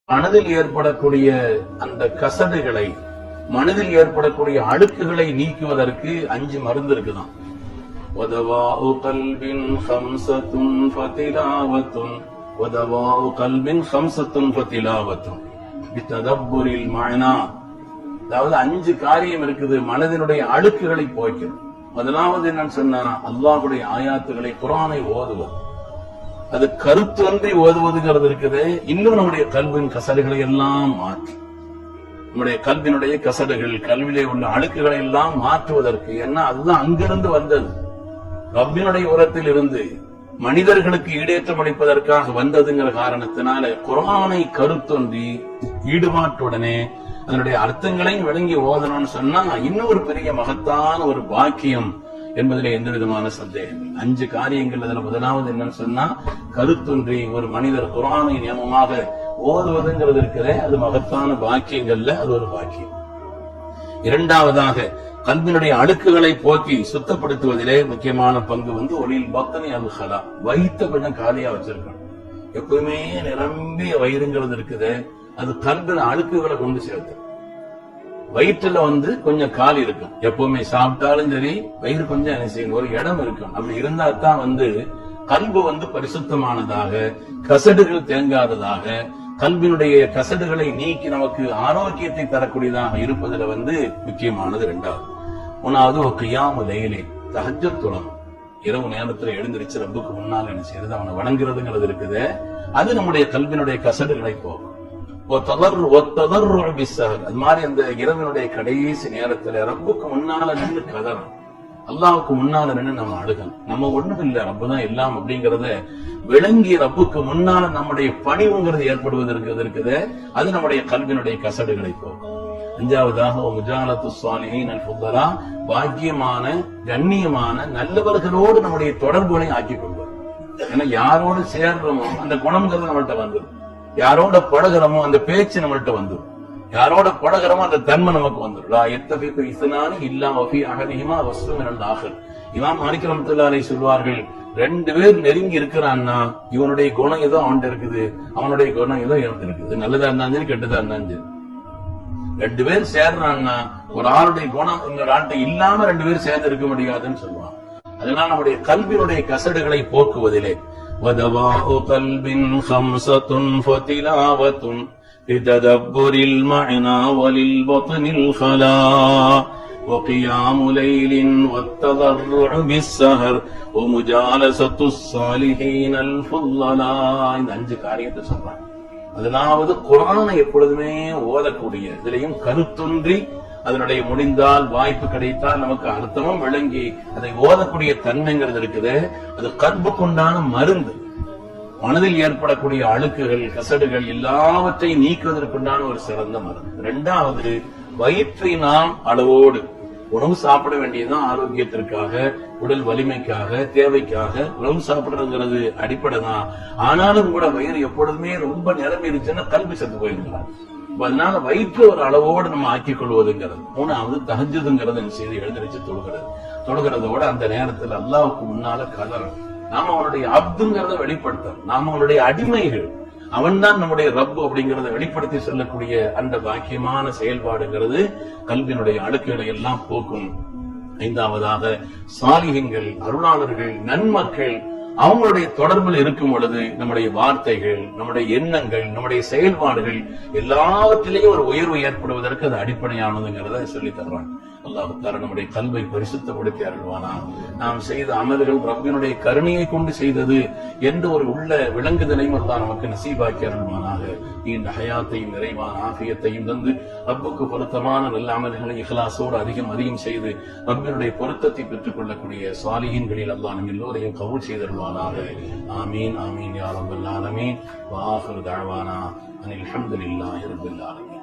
மனதில் ஏற்படக்கூடிய அந்த கசடுகளை, மனதில் ஏற்படக்கூடிய அழுக்குகளை நீக்குவதற்கு 5 மருந்து இருக்குதான். வதவாஉ கல்பின் ஹம்ஸத்துன் ஃபதிலாவத்துன், வதவாஉ கல்பின் ஹம்ஸத்துன் ஃபதிலாவத்துன் பிததப்புரில் மஅனா. அதாவது 5 காரியம் இருக்குது மனதினுடைய அழுக்குகளை போய்க்கும். முதலாவது என்னன்னு சொன்னா, அல்லாஹ்வுடைய ஆயாத்துகளை, குர்ஆனை ஓதுவது. அது கருத்தொன்றி ஓதுவதுங்கிறது இருக்குது. இன்னும் நம்முடைய கல்வின் கசடுகளை எல்லாம் மாற்றும். நம்முடைய கல்வினுடைய கசடுகள், கல்வியிலே உள்ள அழுக்குகளை எல்லாம் மாற்றுவதற்கு. ஏன்னா அதுதான் அங்கிருந்து வந்தது, ரப்பினுடைய உரத்தில் இருந்து மனிதர்களுக்கு ஈடேற்றம் அளிப்பதற்காக வந்ததுங்கிற காரணத்தினால குர்ஆனை கருத்தொன்றி ஈடுபாட்டுடனே அதனுடைய அர்த்தங்களையும் விளங்கி ஓதணும்னு சொன்னா இன்னும் ஒரு பெரிய மகத்தான ஒரு பாக்கியம் என்பதிலே எந்த விதமான சந்தேகம். 5 காரியங்கள். அதுல முதலாவது என்னன்னு சொன்னா, கருத்தொன்றி ஒரு மனிதர் குர்ஆனை நியமமாக ஓதுவதுங்கிறது இருக்கிற அது மகத்தான பாக்கியங்கள்ல அது ஒரு பாக்கியம். இரண்டாவதாக, கல்வினுடைய அழுக்குகளை போக்கி சுத்தப்படுத்துவதிலே முக்கியமான பங்கு ஒலில் பத்னி அல் ஹலா, வயிற்ற கொஞ்சம் காலியா வச்சிருக்கணும். எப்பவுமே நிரம்பிய வயிறுங்கிறது இருக்குது, அது கல்வின அழுக்குகளை கொண்டு சேர்த்து. வயிற்றுல கொஞ்சம் கால் இருக்கும். எப்பவுமே சாப்பிட்டாலும் சரி வயிறு கொஞ்சம் என்ன செய்யணும், ஒரு இடம் இருக்கும். அப்படி இருந்தா தான் கல்பு பரிசுத்தமானதாக, கசடுகள் தேங்காததாக, கல்வினுடைய கசடுகளை நீக்கி நமக்கு ஆரோக்கியத்தை தரக்கூடியதாக இருப்பதுல முக்கியமானது. இரண்டாவது. ஒன்னாவது கியாமு லைலி, தஹஜ்ஜத் தொழுகை. இரவு நேரத்துல எழுந்திருச்சு ரப்புக்கு முன்னால் என்ன செய்யறது, அவனை வணங்குறதுங்கிறது இருக்குது. அது நம்முடைய கல்வினுடைய கசடுகளை போகும். அது மாதிரி அந்த இரவினுடைய கடைசி நேரத்துல ரப்புக்கு முன்னால நின்று கதறணும், அல்லாஹ்வுக்கு முன்னால நின்று நம்ம அழுகணும். நம்ம ஒண்ணும் இல்ல, ரப்பு தான் எல்லாம் அப்படிங்கறத விளங்கி ரப்புக்கு முன்னால நம்முடைய பணிவுங்கிறது ஏற்படுவதற்கு இருக்குது. அது நம்முடைய கல்வினுடைய கசடுகளை போகும். 5வதாக முஜாலத்து ஸாலிஹீன் அல் ஃபுதலா, பாக்கியமான கண்ணியமான நல்லவர்களோடு நம்முடைய தொடர்புகளை ஆக்கிக் கொள்வது. ஏன்னா யாரோடு சேர்றோமோ அந்த குணம்ங்கிறது நம்மள்ட்ட வந்துடும். யாரோட பழகிறோமோ அந்த பேச்சு நம்மள்ட்ட வந்துடும். யாரோட பழகிறோமோ அந்த தன்மை நமக்கு வந்துடும். இமாம் மாலிக் ரஹ்மத்துல்லாஹி அலைஹி சொல்வார்கள், 2 பேர் நெருங்கி இருக்கிறான்னா இவனுடைய குணம் ஏதோ அவன்கிட்ட இருக்குது, அவனுடைய குணம் ஏதோ இவனுக்கு இருக்குது. நல்லதா இருந்தாலும் சரி, கெட்டதா இருந்தாலும் சரி. 2 பேர் சேர்றான்னா ஒரு ஆளுடைய குணம் இன்னொரு ஆள்கிட்ட இல்லாம 2 பேர் சேர்ந்து இருக்க முடியாதுன்னு சொல்லுவாங்க. அதனால நம்முடைய கல்வியுடைய கசடுகளை போக்குவதிலே وَدَوَاءُ قَلْبٍ خَمْسَةٌ فَتِلَاوَةٌ بِتَدَبُّرِ الْمَعْنَى وَلِلْبَطْنِ الْخَلَاءِ وَقِيَامُ لَيْلٍ وَالتَّضَرُّعُ بِالسَّهْرِ وَمُجَالَسَةُ الصَّالِحِينَ الْفُضَّلَاء. இந்த 5 காரியத்தை சொல்றாங்க. அதனாவது குர்ஆனை எப்பொழுதுமே ஓதக்கூடிய, இதிலையும் கருத்தொன்றி அதனுடைய முடிந்தால் வாய்ப்பு கிடைத்தால் நமக்கு அர்த்தமும் விளங்கி அதை ஓதக்கூடிய தன்மைங்கிறது இருக்குது. அது கல்புக்குண்டான மருந்து. மனதில் ஏற்படக்கூடிய அழுக்குகள், கசடுகள் எல்லாவற்றையும் நீக்குவதற்குண்டான ஒரு சிறந்த மருந்து. இரண்டாவது, வயிற்றை நாம் அளவோடு உணவு சாப்பிட வேண்டியதுதான். ஆரோக்கியத்திற்காக, உடல் வலிமைக்காக, தேவைக்காக உணவு சாப்பிடுறதுங்கிறது அடிப்படை தான். ஆனாலும் கூட வயிறு எப்பொழுதுமே ரொம்ப நிரம்பிடுச்சுன்னா கல்வி செத்து போயிருக்கலாம். அதனால வயிற்று ஒரு அளவோடு நம்ம ஆக்கிக் கொள்வதுங்கிறது. 3வது, தஹஜ்ஜுதுங்கிறது செய்து எழுந்திருச்சு தொழுகிறதோட அந்த நேரத்தில் அல்லாஹ்வுக்கு முன்னால கதறணும். நாம அவனுடைய அப்துங்கிறத வெளிப்படுத்தணும். நாம அவனுடைய அடிமைகள், அவன் தான் நம்முடைய ரப்பு அப்படிங்கறத வெளிப்படுத்தி சொல்லக்கூடிய அந்த பாக்கியமான செயல்பாடுங்கிறது கல்வியினுடைய அழுக்குகளை எல்லாம் போக்கும். 5வதாக, சாலிஹீன்கள், அருளாளர்கள், நன்மக்கள் அவங்களுடைய தொடர்பில் இருக்கும் பொழுது நம்முடைய வார்த்தைகள், நம்முடைய எண்ணங்கள், நம்முடைய செயல்பாடுகள் எல்லாவற்றிலேயும் ஒரு உயர்வு ஏற்படுவதற்கு அது அடிப்படையானதுங்கிறத சொல்லி தருவான். அல்லாஹ் தஆலா நம்முடைய கல்வை பரிசுத்தப்படுத்தி அருள்வானா. நாம் செய்த அமல்கள் ரப்பினுடைய கருணையை கொண்டு செய்தது என்று ஒரு உள்ள விளங்குதலையும் அல்லாஹ் நமக்கு நசீபாக்கி அருள்வானாக. இந்த ஹயாத்தையும் நிறைவான ஆஃபியத்தையும் தந்து ரப்புக்கு பொருத்தமான நல்ல அமல்களை இஹ்லாஸோடு அதிகம் செய்து ரப்பினுடைய பொருத்தத்தை பெற்றுக் கொள்ளக்கூடிய சாலிஹீன்களில் அல்லாஹ் நம் எல்லோரையும் கபூல் செய்தருள்வானாக. ஆமீன் ஆமீன் யா ரப்பல் ஆலமீன். வ ஆகிரு தஅவானா அனில் ஹம்துலில்லாஹி ரப்பில் ஆலமீன்.